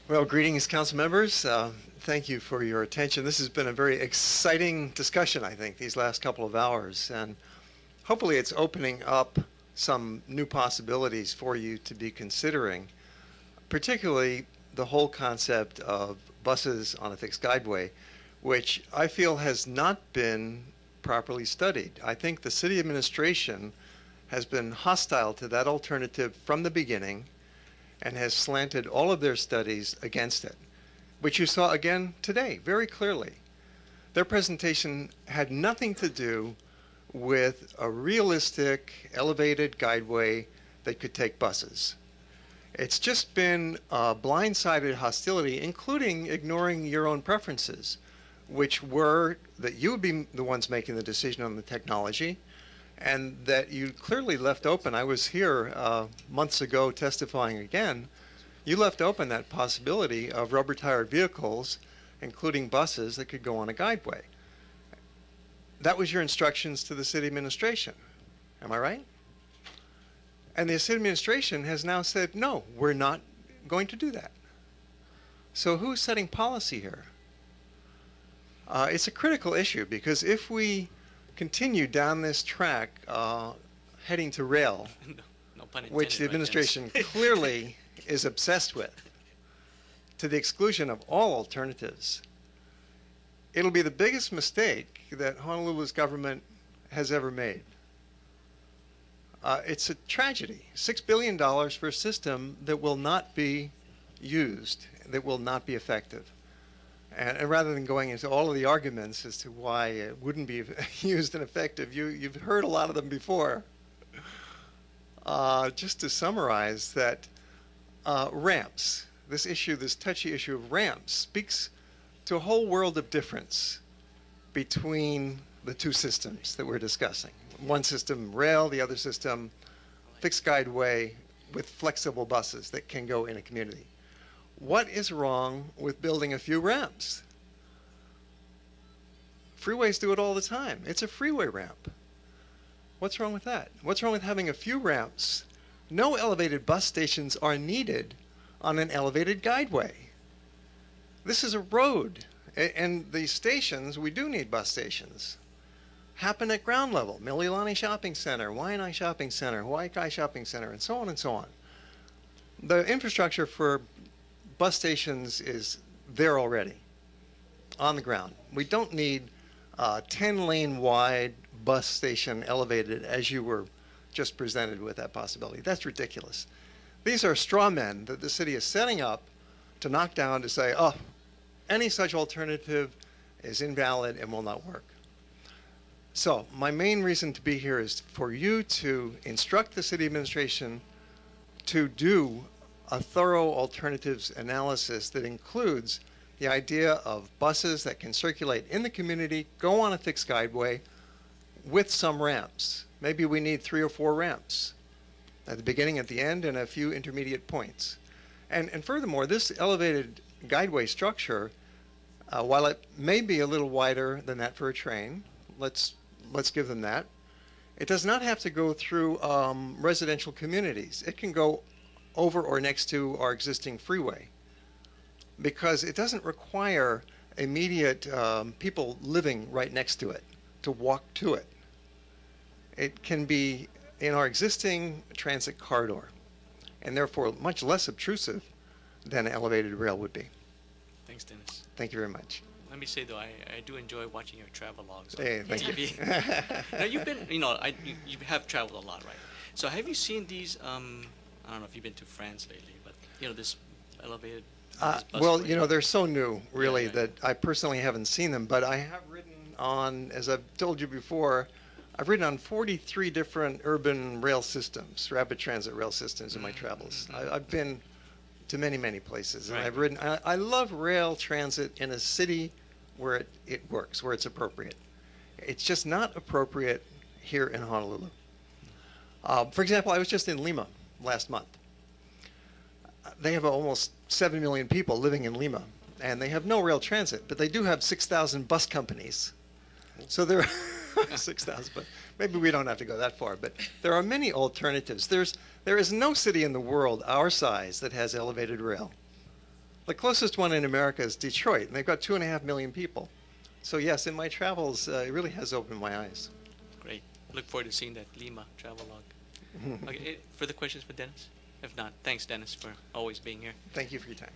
Well, greetings, council members. Thank you for your attention. This has been a very exciting discussion, I think, these last couple of hours. And hopefully it's opening up some new possibilities for you to be considering, particularly the whole concept of buses on a fixed guideway, which I feel has not been properly studied. I think the city administration has been hostile to that alternative from the beginning and has slanted all of their studies against it, which you saw again today very clearly. Their presentation had nothing to do with a realistic elevated guideway that could take buses. It's just been blindsided hostility, including ignoring your own preferences, which were that you would be the ones making the decision on the technology, and that you clearly left open. I was here months ago testifying again. You left open that possibility of rubber-tired vehicles, including buses, that could go on a guideway. That was your instructions to the city administration. Am I right? And the city administration has now said, no, we're not going to do that. So who's setting policy here? It's a critical issue, because if we continue down this track heading to rail, No pun intended, which the right, administration Dennis? clearly is obsessed with, to the exclusion of all alternatives, it'll be the biggest mistake that Honolulu's government has ever made. It's a tragedy. $6 billion for a system that will not be used, that will not be effective. And rather than going into all of the arguments as to why it wouldn't be used and effective, you've heard a lot of them before. Just to summarize that ramps, this issue, this touchy issue of ramps, speaks to a whole world of difference between the two systems that we're discussing. One system rail, the other system fixed guideway with flexible buses that can go in a community. What is wrong with building a few ramps? Freeways do it all the time. It's a freeway ramp. What's wrong with that? What's wrong with having a few ramps? No elevated bus stations are needed on an elevated guideway. This is a road, and the stations, we do need bus stations, happen at ground level. Mililani Shopping Center, Waianae Shopping Center, Hawaii Shopping Center, and so on and so on. The infrastructure for bus stations is there already, on the ground. We don't need 10-lane wide bus station elevated as you were just presented with that possibility. That's ridiculous. These are straw men that the city is setting up to knock down to say, oh, any such alternative is invalid and will not work. So my main reason to be here is for you to instruct the city administration to do a thorough alternatives analysis that includes the idea of buses that can circulate in the community, go on a fixed guideway with some ramps. Maybe we need 3 or 4 ramps at the beginning, at the end, and a few intermediate points. And furthermore, this elevated guideway structure, while it may be a little wider than that for a train, let's give them that, it does not have to go through residential communities. It can go over or next to our existing freeway, because it doesn't require immediate people living right next to it to walk to it. It can be in our existing transit corridor, and therefore much less obtrusive than elevated rail would be. Thanks, Dennis. Thank you very much. Let me say though, I do enjoy watching your travel logs. Hey, thank you. TV. Now you've been, you have traveled a lot, right? So have you seen these? I don't know if you've been to France lately, but this elevated. These bus Well, rails. they're so new, really, Yeah, right. that I personally haven't seen them, but I have ridden on, as I've told you before, I've ridden on 43 different urban rail systems, rapid transit rail systems in my travels. I've been to many, many places, and Right. I've ridden. I love rail transit in a city where it works, where it's appropriate. It's just not appropriate here in Honolulu. For example, I was just in Lima last month. They have almost 7 million people living in Lima, and they have no rail transit, but they do have 6,000 bus companies. So there are 6,000, but maybe we don't have to go that far. But there are many alternatives. There is no city in the world our size that has elevated rail. The closest one in America is Detroit, and they've got 2.5 million people. So yes, in my travels, it really has opened my eyes. Great. Look forward to seeing that Lima travelogue. Okay, further questions for Dennis? If not, thanks, Dennis, for always being here. Thank you for your time.